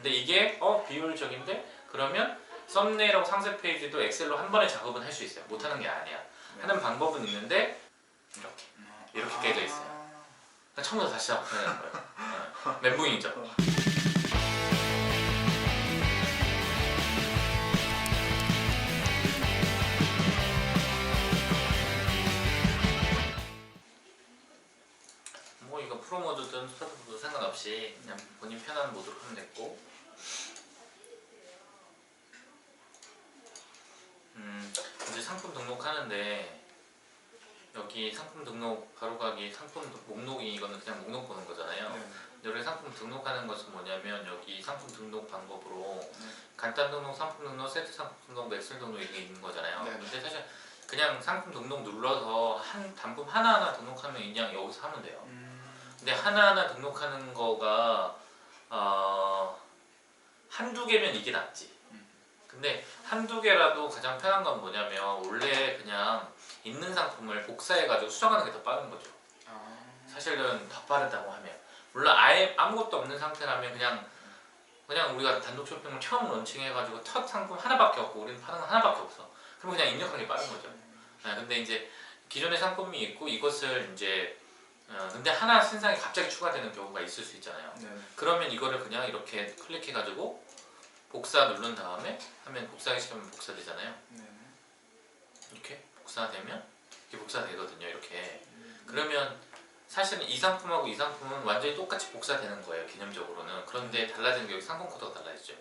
근데 이게 비효율적인데 그러면 썸네일하고 상세 페이지도 엑셀로 한 번에 작업은 할 수 있어요. 못하는 게 아니야. 하는 방법은 있는데 이렇게 깨져 있어요. 처음부터 다시 작업해야 되는 거예요. 멘붕이죠. 뭐 이거 프로 모드든 스타트 모드 상관없이 그냥 본인 편한 모드로 하면 됐고, 이제 상품 등록하는데 여기 상품 등록 바로가기 상품 목록이 이거는 그냥 목록 보는 거잖아요. 여기 상품 등록하는 것은 뭐냐면 여기 상품 등록 방법으로 간단 등록, 상품 등록, 세트 상품 등록, 맥슬 등록 이게 있는 거잖아요. 근데 사실 그냥 상품 등록 눌러서 한 단품 하나하나 등록하면 그냥 여기서 하면 돼요. 근데 하나하나 등록하는 거가 한두 개면 이게 낫지. 근데 한두 개라도 가장 편한 건 뭐냐면 원래 그냥 있는 상품을 복사해가지고 수정하는 게 더 빠른 거죠. 사실은 더 빠르다고 하면, 물론 아예 아무것도 없는 상태라면 그냥 우리가 단독 쇼핑을 처음 런칭해가지고 첫 상품 하나밖에 없고 우리는 파는 건 하나밖에 없어. 그럼 그냥 입력하는 게 빠른 거죠. 근데 이제 기존의 상품이 있고 이것을 이제 근데 하나 신상이 갑자기 추가되는 경우가 있을 수 있잖아요. 그러면 이거를 그냥 이렇게 클릭해가지고 복사 누른 다음에 하면 복사하기 시작하면 복사되잖아요. 이렇게 복사되면 이렇게 복사되거든요. 이렇게. 그러면 사실은 이 상품하고 이 상품은 완전히 똑같이 복사되는 거예요. 개념적으로는. 그런데 달라지는 게 여기 상품 코드가 달라지죠.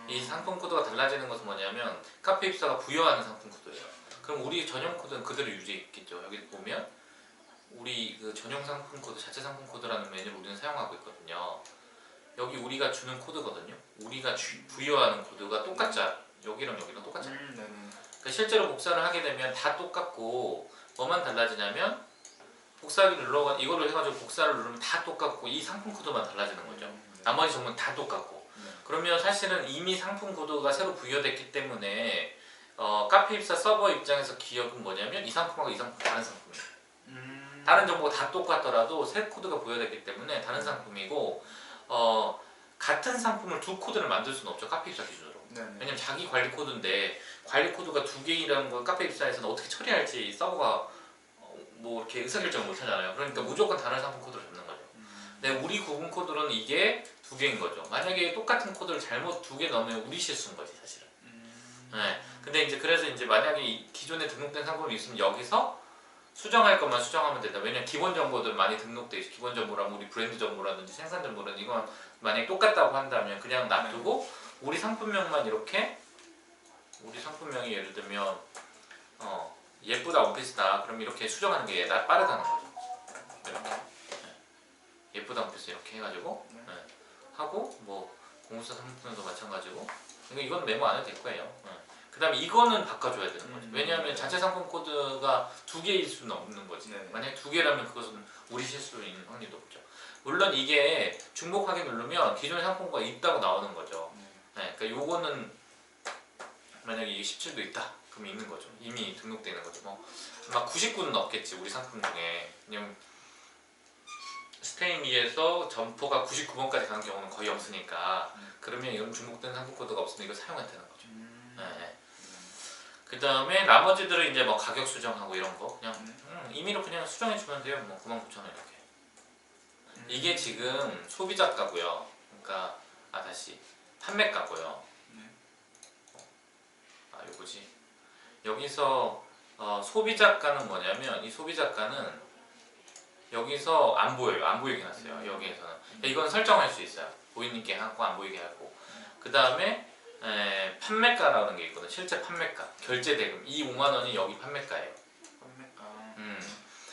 이 상품 코드가 달라지는 것은 뭐냐면 카페 입사가 부여하는 상품 코드예요. 그럼 우리 전용 코드는 그대로 유지했겠죠. 여기 보면 우리 그 전용 상품 코드, 자체 상품 코드라는 메뉴를 우리는 사용하고 있거든요. 여기 우리가 주는 코드거든요. 우리가 부여하는 코드가 똑같죠. 여기랑 여기랑 똑같잖아요. 그러니까 실제로 복사를 하게 되면 다 똑같고 뭐만 달라지냐면 복사하기 눌러 이거를 해가지고 복사를 누르면 다 똑같고 이 상품 코드만 달라지는 거죠. 나머지 정보는 다 똑같고. 그러면 사실은 이미 상품 코드가 새로 부여됐기 때문에 카페 입사 서버 입장에서 기억은 뭐냐면 이 상품하고 이 상품 다른 상품이에요. 다른 정보가 다 똑같더라도 새 코드가 부여됐기 때문에 다른 상품이고, 같은 상품을 두 코드를 만들 수는 없죠. 카페 입사 기준으로. 왜냐면 자기 관리 코드인데 관리 코드가 두 개라는 걸 카페 입사에서는 어떻게 처리할지 서버가 뭐 이렇게 의사결정을 못 하잖아요. 그러니까 무조건 다른 상품 코드를 잡는 거죠. 근데 우리 구분 코드로는 이게 두 개인 거죠. 만약에 똑같은 코드를 잘못 두 개 넣으면 우리 실수인 거지 사실은. 근데 이제 그래서 이제 만약에 기존에 등록된 상품이 있으면 여기서 수정할 것만 수정하면 된다. 왜냐면 기본 정보들 많이 등록돼 있어. 기본 정보라면 우리 브랜드 정보라든지 생산 정보는 이건 만약에 똑같다고 한다면 그냥 놔두고 우리 상품명만 이렇게, 우리 상품명이 예를 들면 예쁘다 원피스다. 그럼 이렇게 수정하는 게 빠르다는 거죠. 이렇게 예쁘다 원피스 이렇게 해가지고 하고, 뭐 공구사 상품명도 마찬가지고. 이건 메모 안 해도 될 거예요. 그 다음에 이거는 바꿔줘야 되는 거죠. 왜냐하면 자체 상품 코드가 두 개일 수는 없는 거지. 만약에 두 개라면 그것은 우리 실수인 확률이 높죠. 물론 이게 중복하게 누르면 기존의 상품과 있다고 나오는 거죠. 그러니까 요거는 만약에 이게 17도 있다. 그럼 있는 거죠. 이미 등록되는 거죠. 뭐 아마 99는 없겠지 우리 상품 중에. 왜냐면 스테이미에서 점포가 99번까지 가는 경우는 거의 없으니까. 그러면 이런 중복된 상품 코드가 없으면 이거 사용해야 되는 거죠. 그 다음에 나머지들은 이제 뭐 가격 수정하고 이런 거 그냥 임의로 그냥 수정해 주면 돼요. 뭐 99,000원 이렇게. 이게 지금 소비자가고요. 그러니까 다시 판매가고요. 요거지. 여기서 소비자가는 뭐냐면 이 소비자가는 여기서 안 보여요. 안 보이게 해놨어요. 여기에서는. 이건 설정할 수 있어요. 보이게 하고 안 보이게 하고. 그 다음에 판매가라는 게 있거든. 실제 판매가, 결제 대금. 이 5만 원이 여기 판매가예요. 판매가.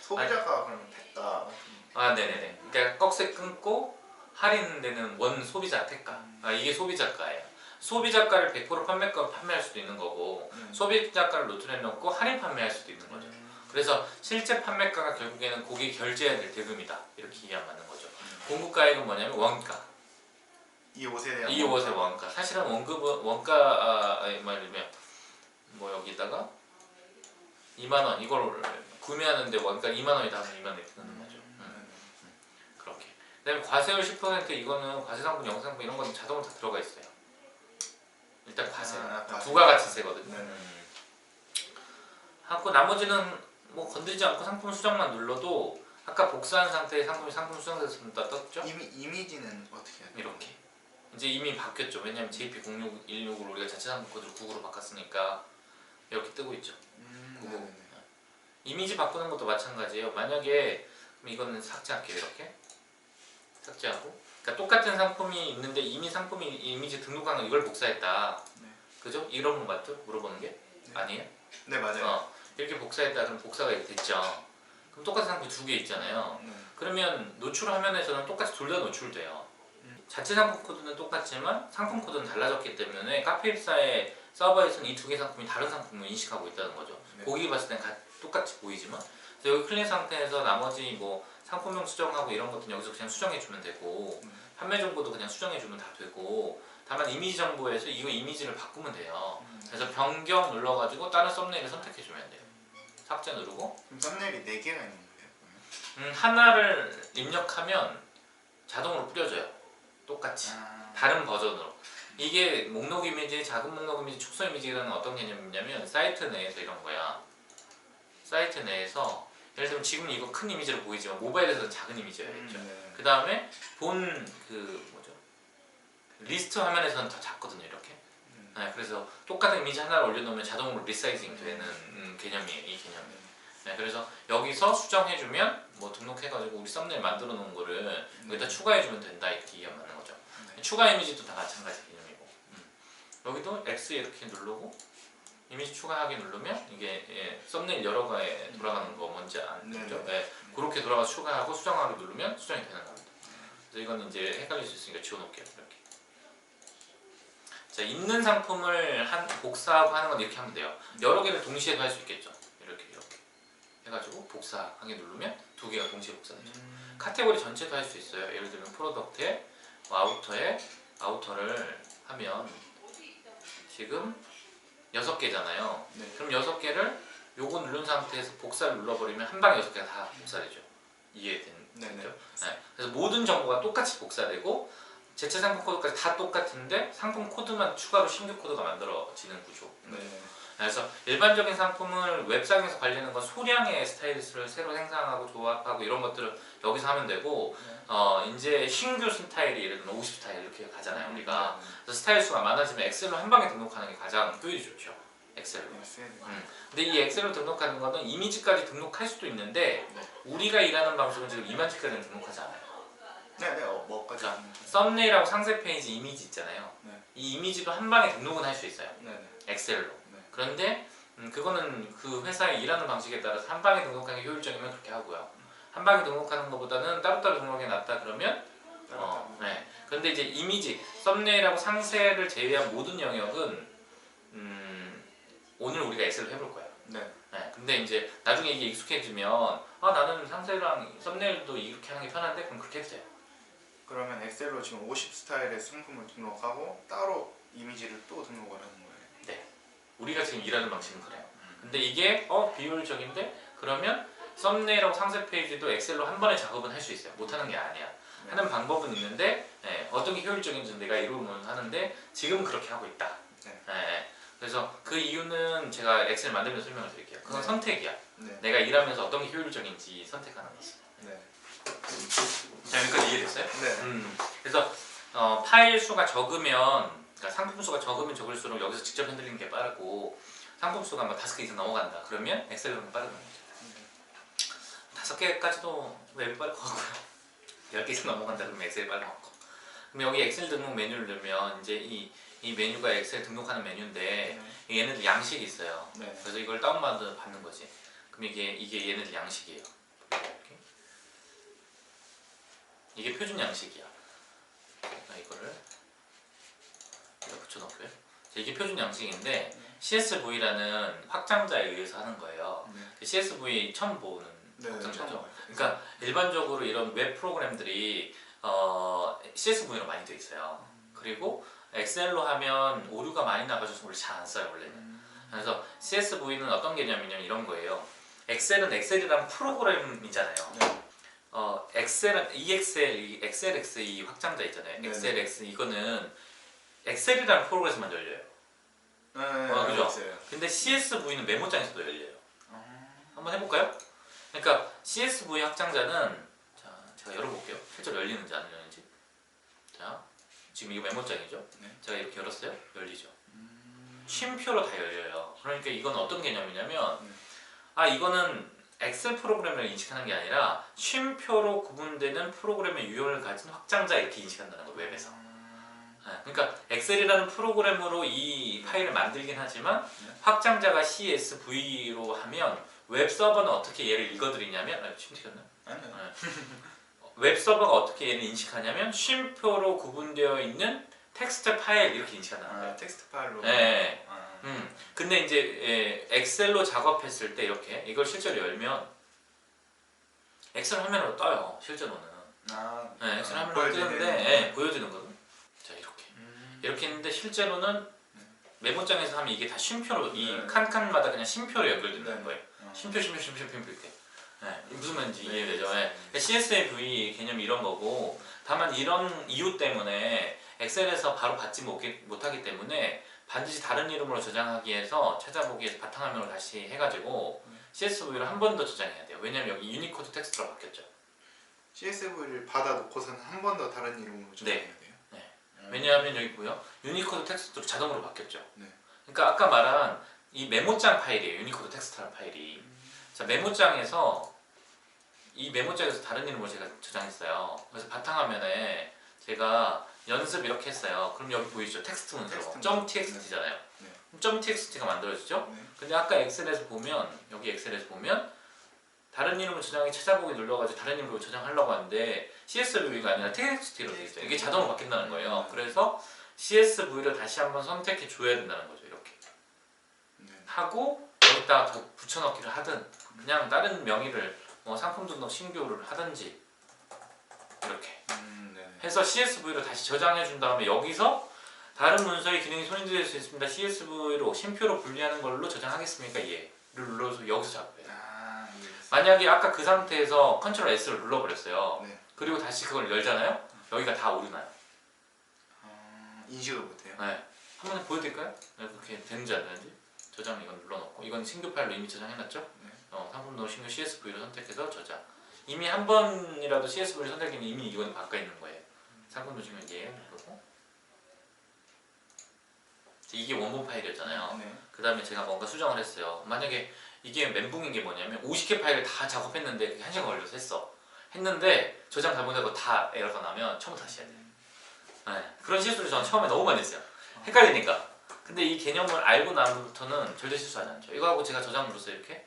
소비자가 그러면 택가. 네네네. 그러니까 꺽쇠 끊고 할인되는 원 소비자 택가. 이게 소비자가예요. 소비자가를 100% 판매가로 판매할 수도 있는 거고, 소비자가를 노트에 넣고 할인 판매할 수도 있는 거죠. 그래서 실제 판매가가 결국에는 고객이 결제해야 될 대금이다. 이렇게 이해하면 맞는 거죠. 공급가액은 뭐냐면 원가. 이 옷에 대한 이 옷의 원가. 사실은 원가 말이면 뭐 여기다가 2만 원 이걸 구매하는데 원가 2만 원이 나면 2만 원이 드는 거죠. 그렇게. 그다음에 과세율 10% 이거는 과세상품, 영상품 이런 건 자동으로 다 들어가 있어요. 일단 과세. 부가가치세거든요. 하고 나머지는 뭐 건드리지 않고 상품 수정만 눌러도 아까 복사한 상태의 상품이 상품 수정됐습니다 떴죠? 이미지는 어떻게 해야 돼요? 이렇게 이제 이미 바뀌었죠. 왜냐면 JP06166을 우리가 자체 상품 코드를 99로 바꿨으니까 이렇게 뜨고 있죠. 99. 이미지 바꾸는 것도 마찬가지예요. 만약에 그럼 이거는 삭제할게요. 이렇게 삭제하고, 그러니까 똑같은 상품이 있는데 이미 상품이 이미지 등록한 거 이걸 복사했다. 네. 그죠? 이런 거 맞죠? 물어보는 게? 네. 아니에요? 네 맞아요. 이렇게 복사했다. 그럼 복사가 이렇게 됐죠. 그럼 똑같은 상품이 두 개 있잖아요. 그러면 노출 화면에서는 똑같이 둘 다 노출돼요. 자체 상품 코드는 똑같지만 상품 코드는 달라졌기 때문에 카페입사의 서버에서는 이 두 개 상품이 다른 상품을 인식하고 있다는 거죠. 네. 고객이 봤을 땐 똑같이 보이지만, 그래서 여기 클릭 상태에서 나머지 뭐 상품명 수정하고 이런 것들은 여기서 그냥 수정해주면 되고, 판매 정보도 그냥 수정해주면 다 되고, 다만 이미지 정보에서 이거 이미지를 바꾸면 돼요. 그래서 변경 눌러가지고 다른 썸네일을 선택해주면 돼요. 삭제 누르고. 그럼 썸네일이 4개가 있는 거예요? 하나를 입력하면 자동으로 뿌려져요. 똑같이. 다른 버전으로. 이게 목록 이미지, 작은 목록 이미지, 축소 이미지라는 어떤 개념이냐면 사이트 내에서 이런 거야. 사이트 내에서 예를 들면 지금 이거 큰 이미지로 보이지만 모바일에서는 작은 이미지여야겠죠. 그 다음에 본 뭐죠? 리스트 화면에서는 더 작거든요. 이렇게. 네, 그래서 똑같은 이미지 하나를 올려놓으면 자동으로 리사이징 되는 개념이에요. 이 개념이. 네, 그래서 여기서 수정해주면 뭐 등록해가지고 우리 썸네일 만들어 놓은 거를 여기다 추가해주면 된다 이렇게 이해하는 거죠. 추가 이미지도 다 마찬가지 개념이고. 여기도 X 이렇게 누르고 이미지 추가하기 누르면 이게 썸네일 여러 가에 돌아가는 거 뭔지 아시죠? 네, 그렇게 돌아가서 추가하고 수정하기 누르면 수정이 되는 겁니다. 그래서 이건 이제 헷갈릴 수 있으니까 지워놓을게요. 이렇게. 자, 있는 상품을 복사하고 하는 건 이렇게 하면 돼요. 여러 개를 동시에도 할 수 있겠죠. 이렇게 해가지고 복사하기 누르면 두 개가 동시에 복사되죠. 카테고리 전체도 할 수 있어요. 예를 들면 프로덕트에 아우터를 하면 지금 6개잖아요. 네. 그럼 6개를 요거 누른 상태에서 복사를 눌러버리면 한 방에 6개가 다 복사되죠. 이해되죠? 네. 그래서 모든 정보가 똑같이 복사되고 제체 상품 코드까지 다 똑같은데 상품 코드만 추가로 신규 코드가 만들어지는 구조. 그래서 일반적인 상품을 웹상에서 관리하는 건 소량의 스타일을 새로 생산하고 조합하고 이런 것들을 여기서 하면 되고, 이제 신규 스타일이 예를 들면 50스타일 이렇게 가잖아요 우리가. 그래서 스타일 수가 많아지면 엑셀로 한 방에 등록하는 게 가장 효율이 좋죠. 엑셀로. 근데 이 엑셀로 등록하는 거는 이미지까지 등록할 수도 있는데 우리가 일하는 방식은 지금 이미지까지는 등록하지 않아요. 뭐까지? 썸네일하고 상세 페이지 이미지 있잖아요. 이 이미지도 한 방에 등록은 할 수 있어요. 엑셀로. 그런데 그거는 그 회사에 일하는 방식에 따라서 한 방에 등록하는 게 효율적이면 그렇게 하고요. 한 방에 등록하는 것보다는 따로따로 등록해 놨다 그러면 그런데 이제 이미지, 썸네일하고 상세를 제외한 모든 영역은 오늘 우리가 엑셀로 해볼 거예요. 근데 이제 나중에 이게 익숙해지면 나는 상세랑 썸네일도 이렇게 하는 게 편한데 그럼 그렇게 해도 돼요. 그러면 엑셀로 지금 50 스타일의 상품을 등록하고 따로 이미지를 또 등록을 하는 거예요? 네. 우리가 지금 일하는 방식은 그래요. 근데 이게 비효율적인데 그러면 썸네일하고 상세 페이지도 엑셀로 한 번에 작업은 할 수 있어요. 못하는 게 아니야. 하는 방법은 있는데 어떤 게 효율적인지 내가 이루면 하는데 지금은 그렇게 하고 있다. 그래서 그 이유는 제가 엑셀 만들면서 설명을 드릴게요. 그건 선택이야. 내가 일하면서 어떤 게 효율적인지 선택하는 거지. 자, 여기까지 이해됐어요? 그래서 파일 수가 적으면, 그러니까 상품 수가 적으면 적을수록 여기서 직접 핸들리는 게 빠르고, 상품 수가 뭐 5개 이상 넘어간다 그러면 엑셀로는 빠르는 거죠. 5개까지도 웹이 빠를 것 같고요. 10개 이상 넘어간다 그러면 엑셀이 빠를 것 같고. 그럼 여기 엑셀 등록 메뉴를 넣으면 이제 이 메뉴가 엑셀 등록하는 메뉴인데 얘네들 양식이 있어요. 그래서 이걸 다운받아 받는 거지. 그럼 이게 얘네들 양식이에요. 이게 표준 양식이야. 이거를 여기다 붙여놓고요. 이게 표준 양식인데 CSV라는 확장자에 의해서 하는 거예요. CSV 처음 보는 확장자죠. 그러니까 일반적으로 이런 웹 프로그램들이 CSV로 많이 되어 있어요. 그리고 엑셀로 하면 오류가 많이 나가지고 원래 잘 안 써요 원래는. 그래서 CSV는 어떤 개념이냐면 이런 거예요. 엑셀은 엑셀이란 프로그램이잖아요. 엑셀은 EXL, XLX 이 확장자 있잖아요. 네네. XLX 이거는 엑셀이라는 프로그램에서만 열려요. 그죠? 있어요. 근데 CSV는 메모장에서도 열려요. 아, 한번 해볼까요? 그러니까 CSV 확장자는 자, 제가 열어볼게요. 실제로 열리는지 안 열리는지. 자, 지금 이거 메모장이죠? 네. 제가 이렇게 열었어요? 열리죠. 쉼표로 다 열려요. 그러니까 이건 어떤 개념이냐면 이거는 엑셀 프로그램을 인식하는 게 아니라 쉼표로 구분되는 프로그램의 유형을 가진 확장자 이렇게 인식한다는 거예요. 웹에서. 그러니까 엑셀이라는 프로그램으로 이 파일을 만들긴 하지만 확장자가 CSV로 하면 웹 서버는 어떻게 얘를 읽어드리냐면 쉼표였나? 아니요. 웹 서버가 어떻게 얘를 인식하냐면 쉼표로 구분되어 있는 텍스트 파일 이렇게 인식한다는 거예요. 텍스트 파일로. 네. 근데 이제 엑셀로 작업했을 때 이렇게 이걸 실제로 열면 엑셀 화면으로 떠요. 실제로는. 엑셀 화면으로 뜨는데 보여지는 거든. 자 이렇게 했는데 실제로는 메모장에서 하면 이게 다 쉼표로 이 칸칸마다 그냥 쉼표로 연결된다는 거예요. 쉼표 이렇게. 무슨 말인지 이해되죠? CSV 개념이 이런 거고 다만 이런 이유 때문에 엑셀에서 바로 받지 못하기 때문에 반드시 다른 이름으로 저장하기 위해서 찾아보기 위해서 바탕화면으로 다시 해가지고 CSV를 한 번 더 저장해야 돼요. 왜냐면 여기 유니코드 텍스트로 바뀌었죠. CSV를 받아놓고서는 한 번 더 다른 이름으로 저장해야 돼요? 왜냐하면 여기 보여 유니코드 텍스트로 자동으로 바뀌었죠. 네. 그러니까 아까 말한 이 메모장 파일이에요. 유니코드 텍스트라는 파일이. 자 메모장에서 이 메모장에서 다른 이름으로 제가 저장했어요. 그래서 바탕화면에 제가 연습 이렇게 했어요. 그럼 여기 보이죠? 텍스트 문서로 .txt잖아요. .txt가 만들어지죠? 근데 아까 엑셀에서 보면 여기 엑셀에서 보면 다른 이름으로 저장하기 찾아보기 눌러가지고 다른 이름으로 저장하려고 하는데 CSV가 아니라 TXT로 되어 있어요. 이게 자동으로 바뀐다는 거예요. 그래서 CSV를 다시 한번 선택해 줘야 된다는 거죠. 이렇게 하고 여기다가 더 붙여넣기를 하든 그냥 다른 명의를 상품 등록 신규를 하든지 이렇게 해서 CSV로 다시 저장해 준 다음에 여기서 다른 문서의 기능이 손실될 수 있습니다. CSV로 쉼표로 분리하는 걸로 저장하겠습니까? 예. 를 눌러서 여기서 작업해요. 만약에 아까 그 상태에서 Ctrl S를 눌러버렸어요. 그리고 다시 그걸 열잖아요. 여기가 다 오류나요. 인식을 못해요? 네. 한번 보여드릴까요? 그렇게 되는지 안 되는지. 저장 이건 눌러놓고 이건 신규 파일로 이미 저장해놨죠? 상품 등록 신규 CSV로 선택해서 저장. 이미 한 번이라도 CSV를 선택하면 이미 이건 바꿔 있는 거예요. 상품 누르시면 예 누르고 이게 원본 파일이었잖아요. 그 다음에 제가 뭔가 수정을 했어요. 만약에 이게 멘붕인 게 뭐냐면 50개 파일을 다 작업했는데 그게 1시간 걸려서 했는데 저장 잘못하고 다 에러가 나면 처음부터 다시 해야 돼요. 그런 실수를 저는 처음에 너무 많이 했어요. 헷갈리니까. 근데 이 개념을 알고 나면부터는 절대 실수하지 않죠. 이거 하고 제가 저장 눌렀어요. 이렇게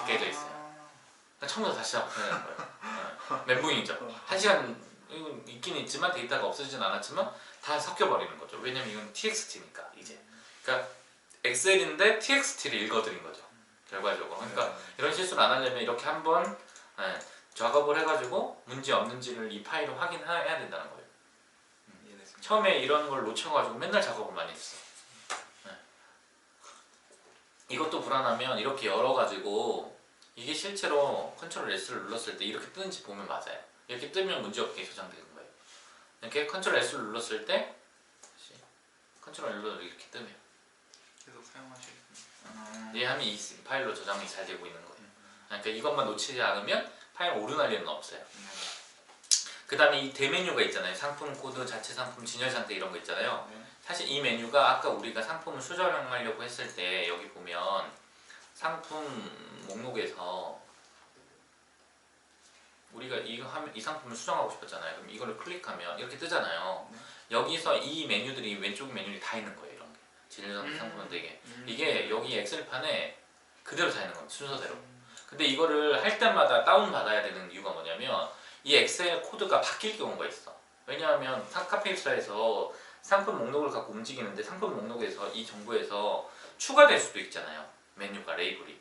깨져 있어요. 처음부터 다시 작업해야 되는 거예요. 멘붕이죠. 1시간 있긴 있지만 데이터가 없어지진 않았지만 다 섞여버리는 거죠. 왜냐면 이건 TXT니까 이제. 그러니까 엑셀인데 TXT를 읽어드린 거죠. 결과적으로. 그러니까 이런 실수를 안 하려면 이렇게 한번 작업을 해가지고 문제 없는지를 이 파일을 확인해야 된다는 거예요. 처음에 이런 걸 놓쳐가지고 맨날 작업을 많이 했어. 이것도 불안하면 이렇게 열어가지고 이게 실제로 Ctrl S를 눌렀을 때 이렇게 뜨는지 보면 맞아요. 이렇게 뜨면 문제없게 저장되는 거예요. 이렇게 Ctrl S를 눌렀을 때 Ctrl L로 이렇게 뜨면 계속 사용하시겠군요. 이 하면 이 파일로 저장이 잘 되고 있는 거예요. 그러니까 이것만 놓치지 않으면 파일 오류날 일은 없어요. 그 다음에 이 대메뉴가 있잖아요. 상품 코드, 자체 상품, 진열 상태 이런 거 있잖아요. 사실 이 메뉴가 아까 우리가 상품을 수정하려고 했을 때 여기 보면 상품 목록에서 우리가 이 상품을 수정하고 싶었잖아요. 그럼 이거를 클릭하면 이렇게 뜨잖아요. 여기서 이 메뉴들이 왼쪽 메뉴에 다 있는 거예요. 이런 게 진열 상태 상품은 되게 이게 여기 엑셀판에 그대로 다 있는 겁니다. 순서대로. 근데 이거를 할 때마다 다운 받아야 되는 이유가 뭐냐면 이 엑셀 코드가 바뀔 경우가 있어. 왜냐하면 카페이사에서 상품 목록을 갖고 움직이는데 상품 목록에서 이 정보에서 추가될 수도 있잖아요. 메뉴가 레이블이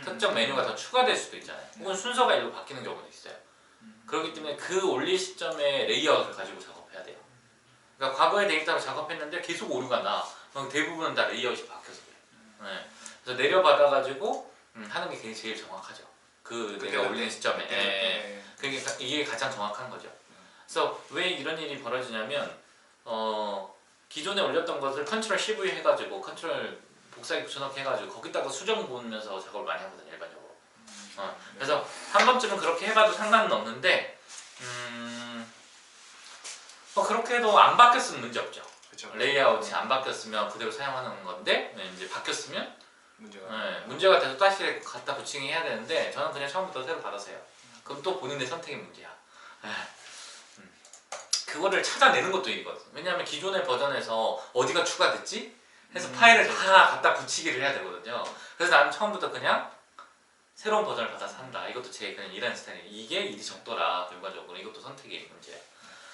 특정 메뉴가 더 추가될 수도 있잖아요. 혹은 순서가 일로 바뀌는 경우도 있어요. 그렇기 때문에 그 올릴 시점에 레이아웃을 가지고 작업해야 돼요. 그러니까 과거의 데이터로 작업했는데 계속 오류가 나. 그럼 대부분은 다 레이아웃이 바뀌어서 그래요. 그래서 내려받아가지고 하는 게 그게 제일 정확하죠. 그 내가 그때 올리는 시점에. 네. 이게 가장 정확한 거죠. 그래서 왜 이런 일이 벌어지냐면 기존에 올렸던 것을 컨트롤 CV 해가지고 컨트롤 복사기 붙여넣기 해가지고 거기다가 수정 보면서 작업을 많이 하거든요, 일반적으로. 그래서 한 번쯤은 그렇게 해봐도 상관은 없는데 그렇게 해도 안 바뀌었으면 문제 없죠. 그쵸. 레이아웃이 안 바뀌었으면 그대로 사용하는 건데 이제 바뀌었으면 문제가 문제가 돼서 다시 갖다 부칭이 해야 되는데 저는 그냥 처음부터 새로 받아서요. 그럼 또 본인의 선택의 문제야. 그거를 찾아내는 것도 일이거든. 왜냐하면 기존의 버전에서 어디가 추가됐지? 해서 파일을 다 갖다 붙이기를 해야 되거든요. 그래서 나는 처음부터 그냥 새로운 버전을 받아서 한다. 이것도 제 그냥 일하는 스타일이에요. 이게 일이 적더라. 결과적으로 이것도 선택의 문제야.